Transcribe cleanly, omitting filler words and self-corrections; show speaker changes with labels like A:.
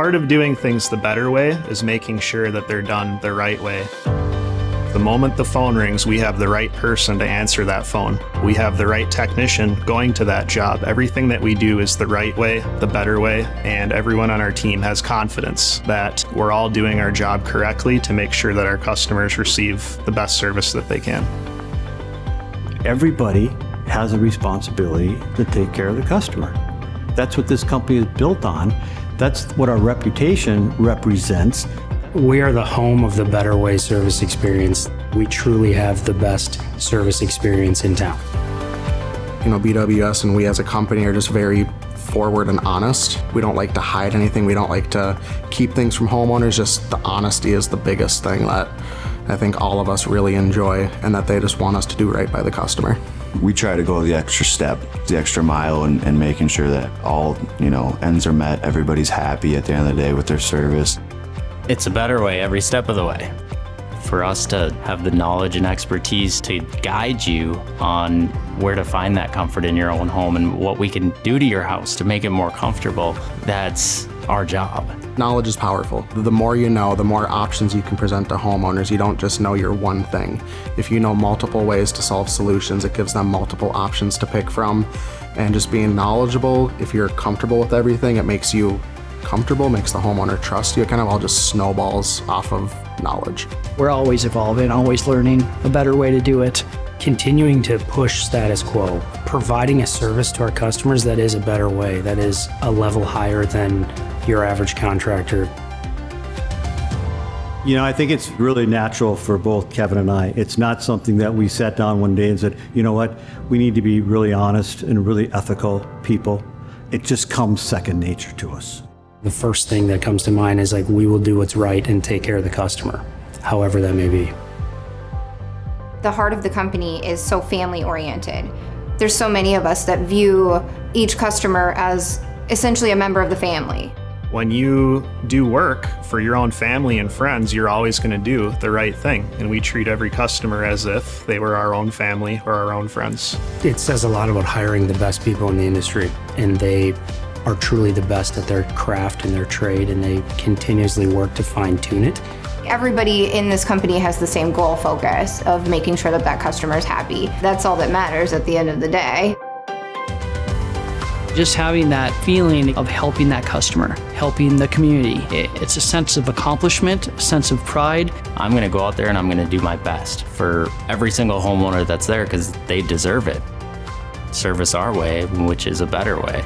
A: Part of doing things the better way is making sure that they're done the right way. The moment the phone rings, we have the right person to answer that phone. We have the right technician going to that job. Everything that we do is the right way, the better way, and everyone on our team has confidence that we're all doing our job correctly to make sure that our customers receive the best service that they can.
B: Everybody has a responsibility to take care of the customer. That's what this company is built on. That's what our reputation represents.
C: We are the home of the Better Way service experience. We truly have the best service experience in town.
D: BWS and we as a company are just very forward and honest. We don't like to hide anything. We don't like to keep things from homeowners. Just the honesty is the biggest thing that I think all of us really enjoy, and that they just want us to do right by the customer.
E: We try to go the extra step, the extra mile, and making sure that all, ends are met. Everybody's happy at the end of the day with their service.
F: It's a better way every step of the way. For us to have the knowledge and expertise to guide you on where to find that comfort in your own home and what we can do to your house to make it more comfortable, that's our job.
D: Knowledge is powerful. The more you know, the more options you can present to homeowners. You don't just know your one thing. If you know multiple ways to solve solutions, it gives them multiple options to pick from. And just being knowledgeable, if you're comfortable with everything, it makes you comfortable, makes the homeowner trust you. It kind of all just snowballs off of knowledge.
G: We're always evolving, always learning a better way to do it.
C: Continuing to push status quo, providing a service to our customers that is a better way, that is a level higher than your average contractor.
B: I think it's really natural for both Kevin and I. It's not something that we sat down one day and said, you know what, we need to be really honest and really ethical people. It just comes second nature to us.
C: The first thing that comes to mind is we will do what's right and take care of the customer, however that may be.
H: The heart of the company is so family oriented. There's so many of us that view each customer as essentially a member of the family.
A: When you do work for your own family and friends, you're always going to do the right thing. And we treat every customer as if they were our own family or our own friends.
C: It says a lot about hiring the best people in the industry, and they are truly the best at their craft and their trade, and they continuously work to fine-tune it.
H: Everybody in this company has the same goal focus of making sure that customer is happy. That's all that matters at the end of the day.
G: Just having that feeling of helping that customer, helping the community. It's a sense of accomplishment, a sense of pride.
F: I'm going to go out there and I'm going to do my best for every single homeowner that's there because they deserve it. Service our way, which is a better way.